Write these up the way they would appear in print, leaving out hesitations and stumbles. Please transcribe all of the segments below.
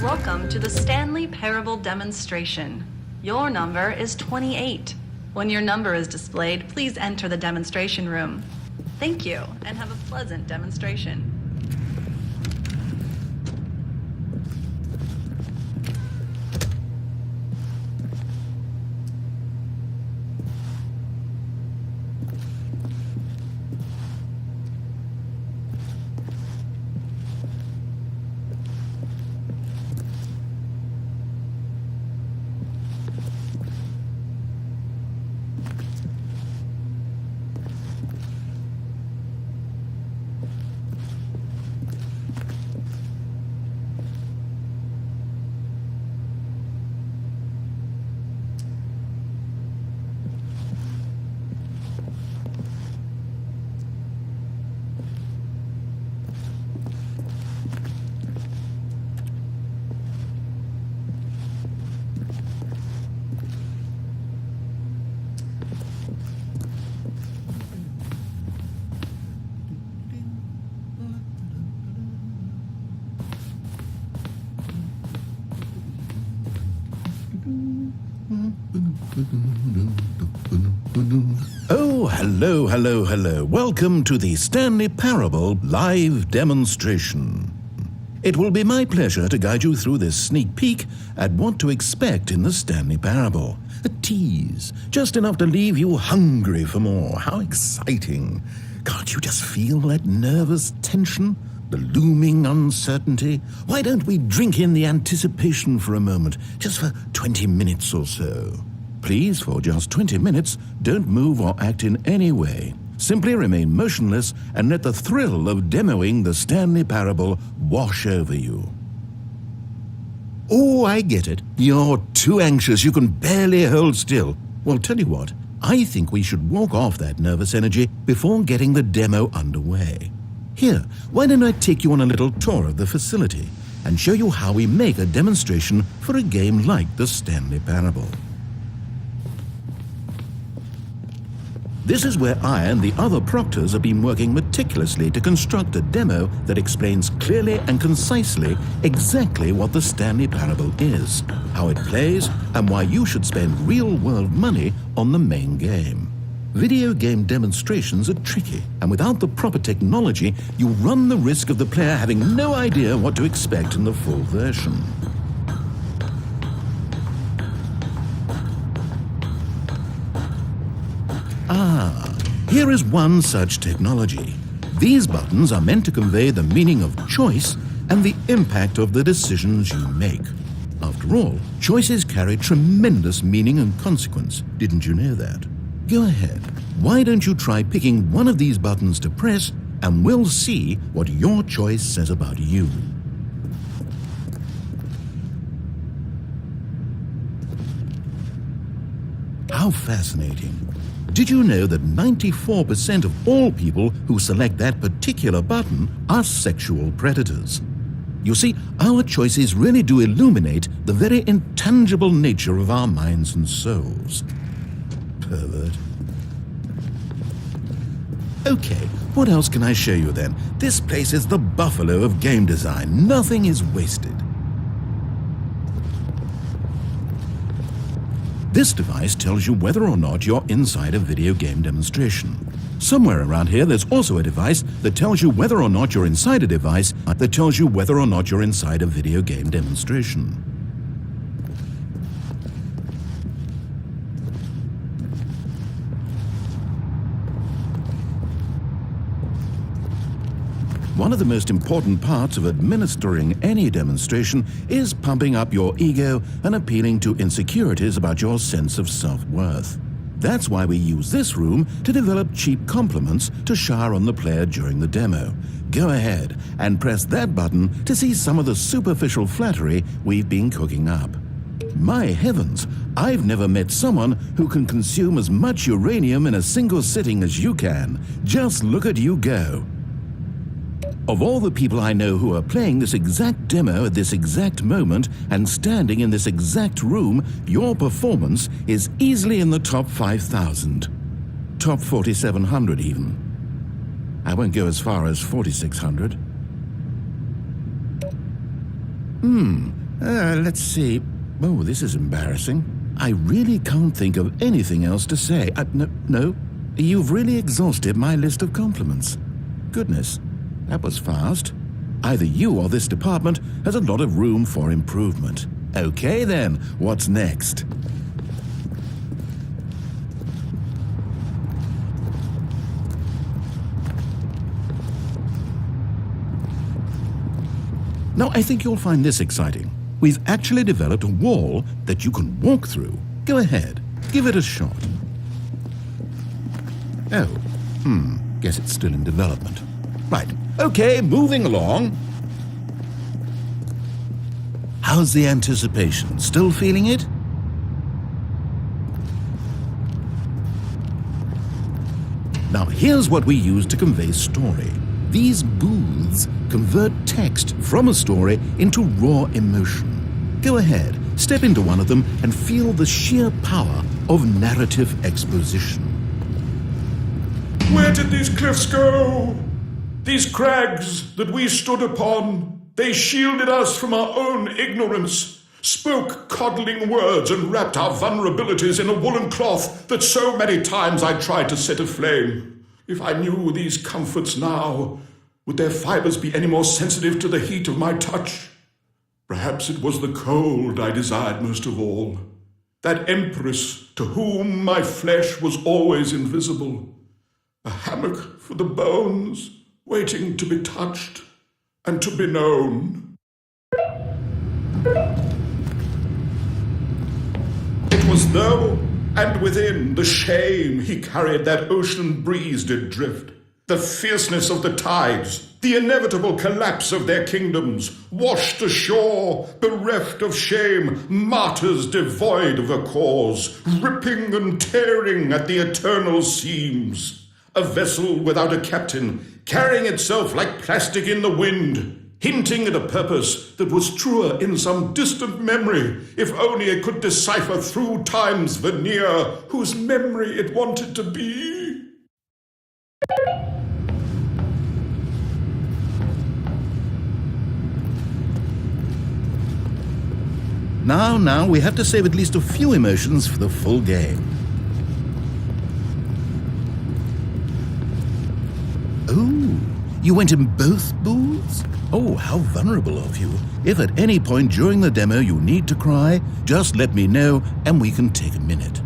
Welcome to the Stanley Parable demonstration. Your number is 28. When your number is displayed, please enter the demonstration room. Thank you, and have a pleasant demonstration. Oh, hello. Welcome to the Stanley Parable live demonstration. It will be my pleasure to guide you through this sneak peek at what to expect in the Stanley Parable. A tease, just enough to leave you hungry for more. How exciting. Can't you just feel that nervous tension? The looming uncertainty? Why don't we drink in the anticipation for a moment, just for 20 minutes or so? Please, for just 20 minutes, don't move or act in any way. Simply remain motionless and let the thrill of demoing the Stanley Parable wash over you. Oh, I get it. You're too anxious. You can barely hold still. Well, tell you what, I think we should walk off that nervous energy before getting the demo underway. Here, why don't I take you on a little tour of the facility and show you how we make a demonstration for a game like the Stanley Parable. This is where I and the other proctors have been working meticulously to construct a demo that explains clearly and concisely exactly what the Stanley Parable is, how it plays, and why you should spend real-world money on the main game. Video game demonstrations are tricky, and without the proper technology, you run the risk of the player having no idea what to expect in the full version. Here is one such technology. These buttons are meant to convey the meaning of choice and the impact of the decisions you make. After all, choices carry tremendous meaning and consequence. Didn't you know that? Go ahead. Why don't you try picking one of these buttons to press, and we'll see what your choice says about you. How fascinating. Did you know that 94% of all people who select that particular button are sexual predators? You see, our choices really do illuminate the very intangible nature of our minds and souls. Pervert. Okay, what else can I show you then? This place is the buffalo of game design. Nothing is wasted. This device tells you whether or not you're inside a video game demonstration. Somewhere around here, there's also a device that tells you whether or not you're inside a device that tells you whether or not you're inside a video game demonstration. One of the most important parts of administering any demonstration is pumping up your ego and appealing to insecurities about your sense of self-worth. That's why we use this room to develop cheap compliments to shower on the player during the demo. Go ahead and press that button to see some of the superficial flattery we've been cooking up. My heavens, I've never met someone who can consume as much uranium in a single sitting as you can. Just look at you go. Of all the people I know who are playing this exact demo at this exact moment and standing in this exact room, your performance is easily in the top 5,000. Top 4,700 even. I won't go as far as 4,600. Let's see. Oh, this is embarrassing. I really can't think of anything else to say. No. You've really exhausted my list of compliments. Goodness, that was fast. Either you or this department has a lot of room for improvement. Okay then, what's next? Now, I think you'll find this exciting. We've actually developed a wall that you can walk through. Go ahead, give it a shot. Oh, guess it's still in development. Right, okay, moving along. How's the anticipation? Still feeling it? Now, here's what we use to convey story. These booths convert text from a story into raw emotion. Go ahead, step into one of them and feel the sheer power of narrative exposition. Where did these cliffs go? These crags that we stood upon, they shielded us from our own ignorance, spoke coddling words and wrapped our vulnerabilities in a woolen cloth that so many times I tried to set aflame. If I knew these comforts now, would their fibers be any more sensitive to the heat of my touch? Perhaps it was the cold I desired most of all, that empress to whom my flesh was always invisible, a hammock for the bones, waiting to be touched and to be known. It was though, and within the shame he carried that ocean breeze did drift, the fierceness of the tides, the inevitable collapse of their kingdoms, washed ashore, bereft of shame, martyrs devoid of a cause, ripping and tearing at the eternal seams. A vessel without a captain, carrying itself like plastic in the wind, hinting at a purpose that was truer in some distant memory, if only it could decipher through time's veneer whose memory it wanted to be. Now, we have to save at least a few emotions for the full game. Oh, you went in both booths? Oh, how vulnerable of you. If at any point during the demo you need to cry, just let me know and we can take a minute.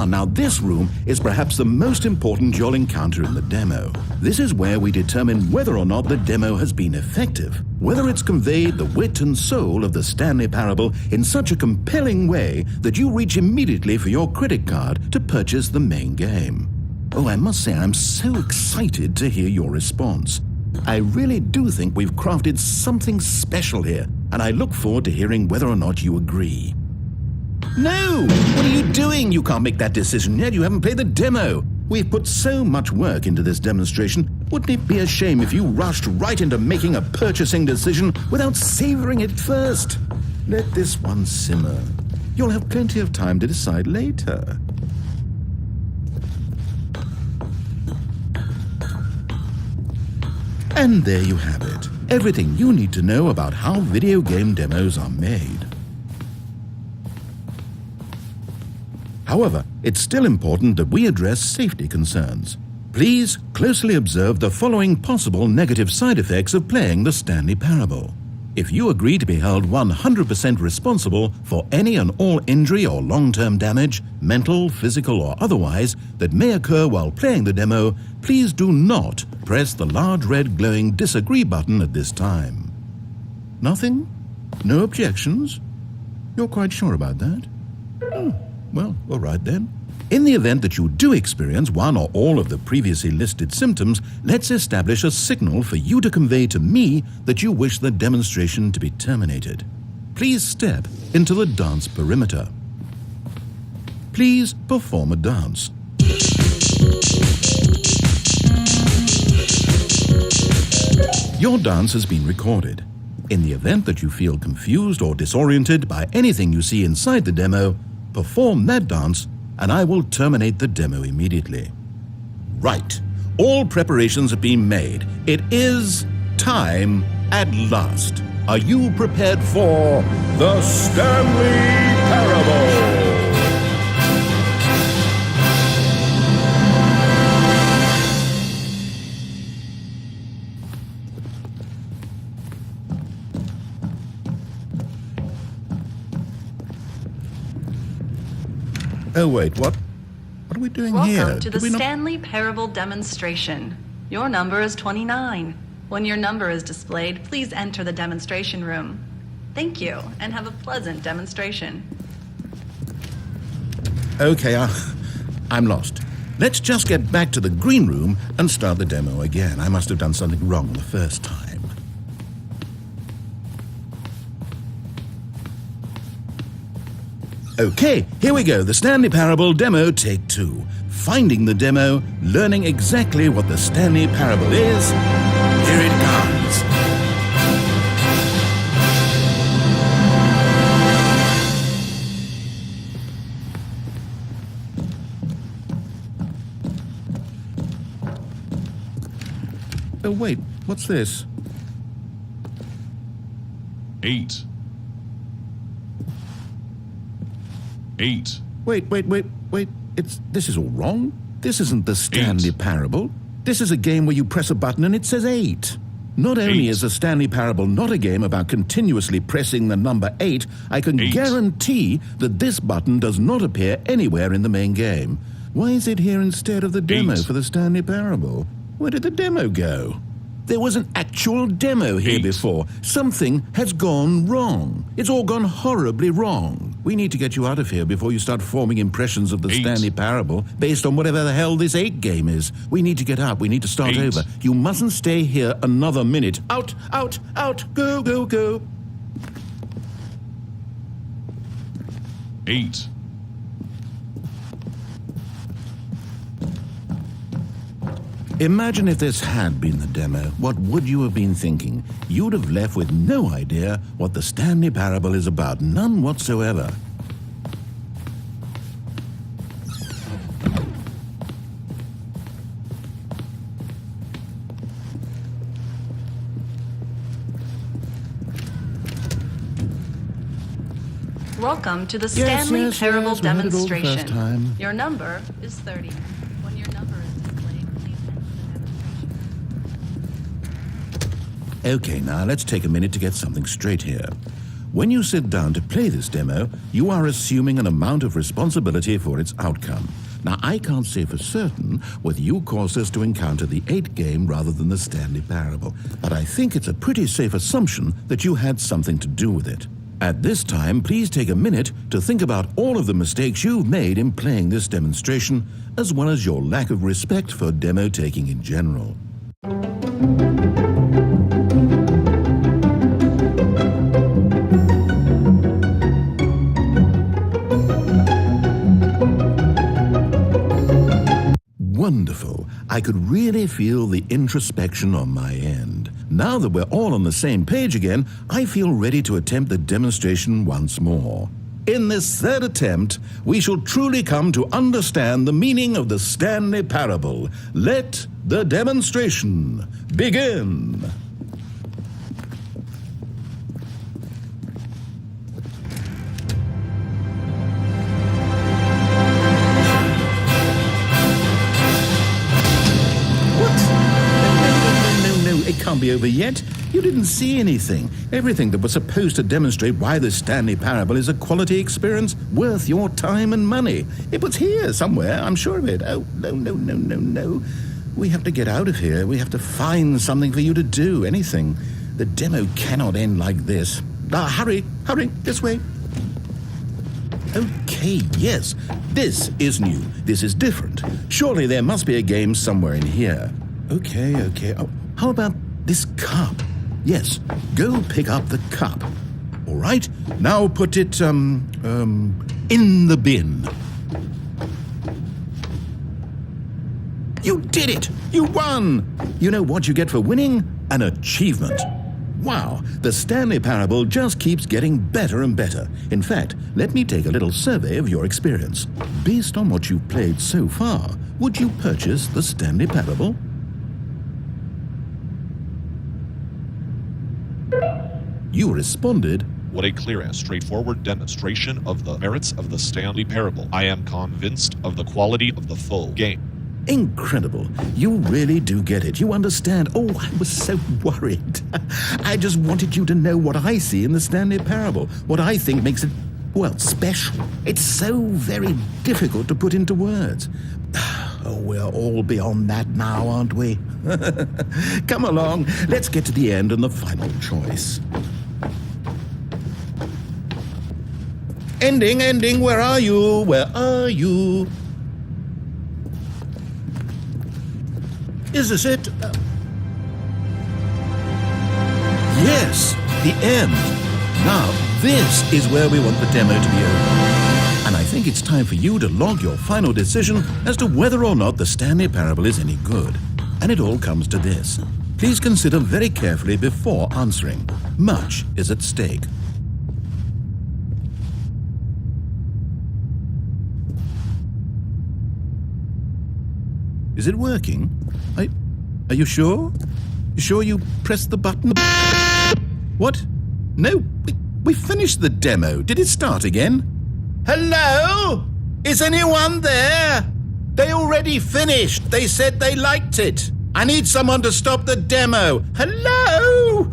Now this room is perhaps the most important you'll encounter in the demo. This is where we determine whether or not the demo has been effective, whether it's conveyed the wit and soul of the Stanley Parable in such a compelling way that you reach immediately for your credit card to purchase the main game. Oh, I must say I'm so excited to hear your response. I really do think we've crafted something special here, and I look forward to hearing whether or not you agree. No! What are you doing? You can't make that decision yet. You haven't played the demo. We've put so much work into this demonstration. Wouldn't it be a shame if you rushed right into making a purchasing decision without savoring it first? Let this one simmer. You'll have plenty of time to decide later. And there you have it. Everything you need to know about how video game demos are made. However, it's still important that we address safety concerns. Please closely observe the following possible negative side effects of playing the Stanley Parable. If you agree to be held 100% responsible for any and all injury or long-term damage, mental, physical, or otherwise, that may occur while playing the demo, please do not press the large red glowing disagree button at this time. Nothing? No objections? You're quite sure about that? Well, all right then. In the event that you do experience one or all of the previously listed symptoms, let's establish a signal for you to convey to me that you wish the demonstration to be terminated. Please step into the dance perimeter. Please perform a dance. Your dance has been recorded. In the event that you feel confused or disoriented by anything you see inside the demo, perform that dance and I will terminate the demo immediately. Right. All preparations have been made. It is time at last. Are you prepared for the Stanley Parable? Oh, wait, what? What are we doing here? Welcome to the Did we not- Stanley Parable demonstration. Your number is 29. When your number is displayed, please enter the demonstration room. Thank you, and have a pleasant demonstration. Okay, I'm lost. Let's just get back to the green room and start the demo again. I must have done something wrong the first time. Okay, here we go. The Stanley Parable demo, take 2. Finding the demo, learning exactly what the Stanley Parable is. Here it comes. Oh, wait, what's this? 8. 8. Wait. This is all wrong. This isn't the Stanley 8. Parable. This is a game where you press a button and it says 8. Not only 8. is the Stanley Parable not a game about continuously pressing the number 8, I can 8. guarantee that this button does not appear anywhere in the main game. Why is it here instead of the demo 8. for the Stanley Parable? Where did the demo go? There was an actual demo here 8. before. Something has gone wrong. It's all gone horribly wrong. We need to get you out of here before you start forming impressions of the 8. Stanley Parable based on whatever the hell this 8 game is. We need to get out. We need to start 8. over. You mustn't stay here another minute. Out. Go. 8. Imagine if this had been the demo. What would you have been thinking? You'd have left with no idea what the Stanley Parable is about. None whatsoever. Welcome to the Yes, Stanley yes, Parable yes, we had it all the first demonstration. time. Your number is 30. When your number is displayed, please enter the demonstration. Okay, now let's take a minute to get something straight here. When you sit down to play this demo, you are assuming an amount of responsibility for its outcome. Now, I can't say for certain whether you caused us to encounter the 8 game rather than the Stanley Parable, but I think it's a pretty safe assumption that you had something to do with it. At this time, please take a minute to think about all of the mistakes you've made in playing this demonstration, as well as your lack of respect for demo taking in general. Wonderful. I could really feel the introspection on my end. Now that we're all on the same page again, I feel ready to attempt the demonstration once more. In this third attempt, we shall truly come to understand the meaning of the Stanley Parable. Let the demonstration begin. It can't be over yet. You didn't see anything. Everything that was supposed to demonstrate why the Stanley Parable is a quality experience worth your time and money. It was here somewhere, I'm sure of it. Oh, no. We have to get out of here. We have to find something for you to do, anything. The demo cannot end like this. Hurry, this way. Okay, yes, this is new. This is different. Surely there must be a game somewhere in here. Okay. Oh, how about this cup? Yes, go pick up the cup. All right, now put it, in the bin. You did it! You won! You know what you get for winning? An achievement. Wow, the Stanley Parable just keeps getting better and better. In fact, let me take a little survey of your experience. Based on what you've played so far, would you purchase the Stanley Parable? You responded, What a clear and straightforward demonstration of the merits of the Stanley Parable. I am convinced of the quality of the full game. incredible. You really do get it. You understand. Oh, I was so worried. I just wanted you to know what I see in the Stanley Parable, what I think makes it, well, special. It's so very difficult to put into words. Oh, we're all beyond that now, aren't we? Come along, let's get to the end and the final choice. Ending, where are you? Where are you? Is this it? Yes, the end. Now, this is where we want the demo to be over. And I think it's time for you to log your final decision as to whether or not the Stanley Parable is any good. And it all comes to this. Please consider very carefully before answering. Much is at stake. Is it working? Are you sure? You sure you pressed the button? What? No, we finished the demo. Did it start again? Hello? Is anyone there? They already finished. They said they liked it. I need someone to stop the demo. Hello?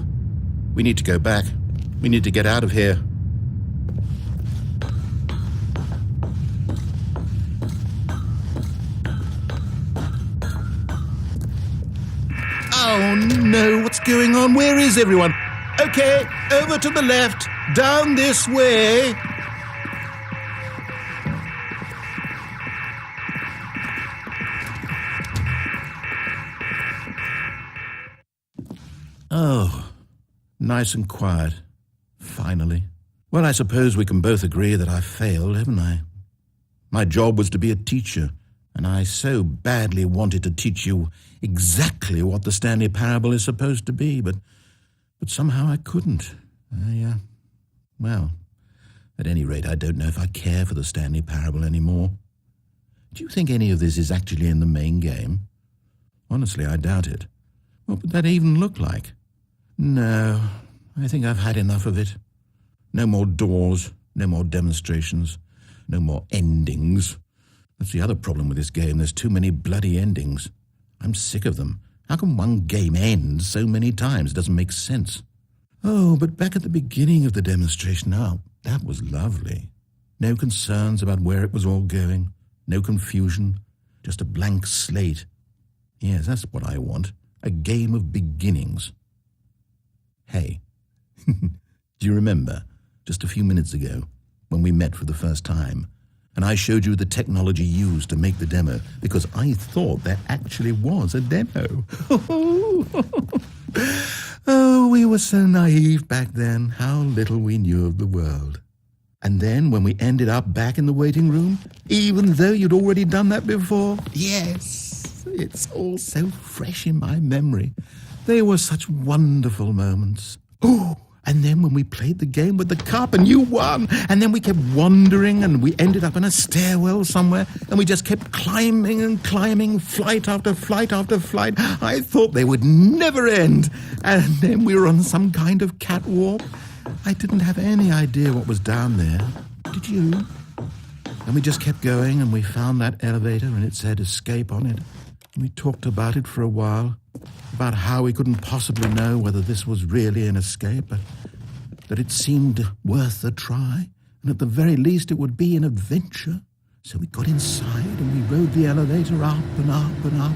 We need to go back. We need to get out of here. Oh no, what's going on? Where is everyone? Okay, over to the left, down this way. Oh, nice and quiet. Finally. Well, I suppose we can both agree that I failed, haven't I? My job was to be a teacher, and I so badly wanted to teach you exactly what the Stanley Parable is supposed to be, but somehow I couldn't. Well, at any rate, I don't know if I care for the Stanley Parable anymore. Do you think any of this is actually in the main game? Honestly, I doubt it. What would that even look like? No, I think I've had enough of it. No more doors, no more demonstrations, no more endings. That's the other problem with this game. There's too many bloody endings. I'm sick of them. How can one game end so many times? It doesn't make sense. Oh, but back at the beginning of the demonstration, that was lovely. No concerns about where it was all going. No confusion. Just a blank slate. Yes, that's what I want. A game of beginnings. Hey, do you remember just a few minutes ago when we met for the first time and I showed you the technology used to make the demo because I thought there actually was a demo? Oh, we were so naive back then. How little we knew of the world. And then when we ended up back in the waiting room, even though you'd already done that before, yes, it's all so fresh in my memory. They were such wonderful moments. Oh, and then when we played the game with the cup and you won, and then we kept wandering and we ended up in a stairwell somewhere and we just kept climbing and climbing, flight after flight after flight. I thought they would never end. And then we were on some kind of catwalk. I didn't have any idea what was down there. Did you? And we just kept going and we found that elevator and it said escape on it. And we talked about it for a while, about how we couldn't possibly know whether this was really an escape, but that it seemed worth a try, and at the very least it would be an adventure. So we got inside and we rode the elevator up and up and up.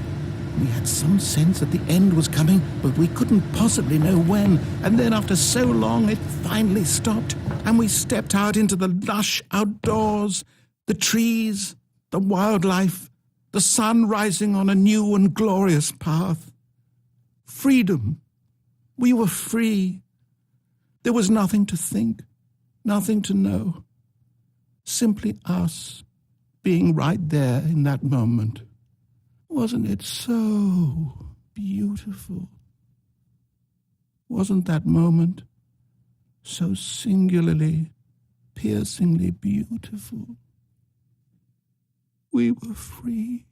We had some sense that the end was coming, but we couldn't possibly know when. And then after so long, it finally stopped, and we stepped out into the lush outdoors, the trees, the wildlife, the sun rising on a new and glorious path. Freedom. We were free. There was nothing to think, nothing to know. Simply us being right there in that moment. Wasn't it so beautiful? Wasn't that moment so singularly, piercingly beautiful? We were free.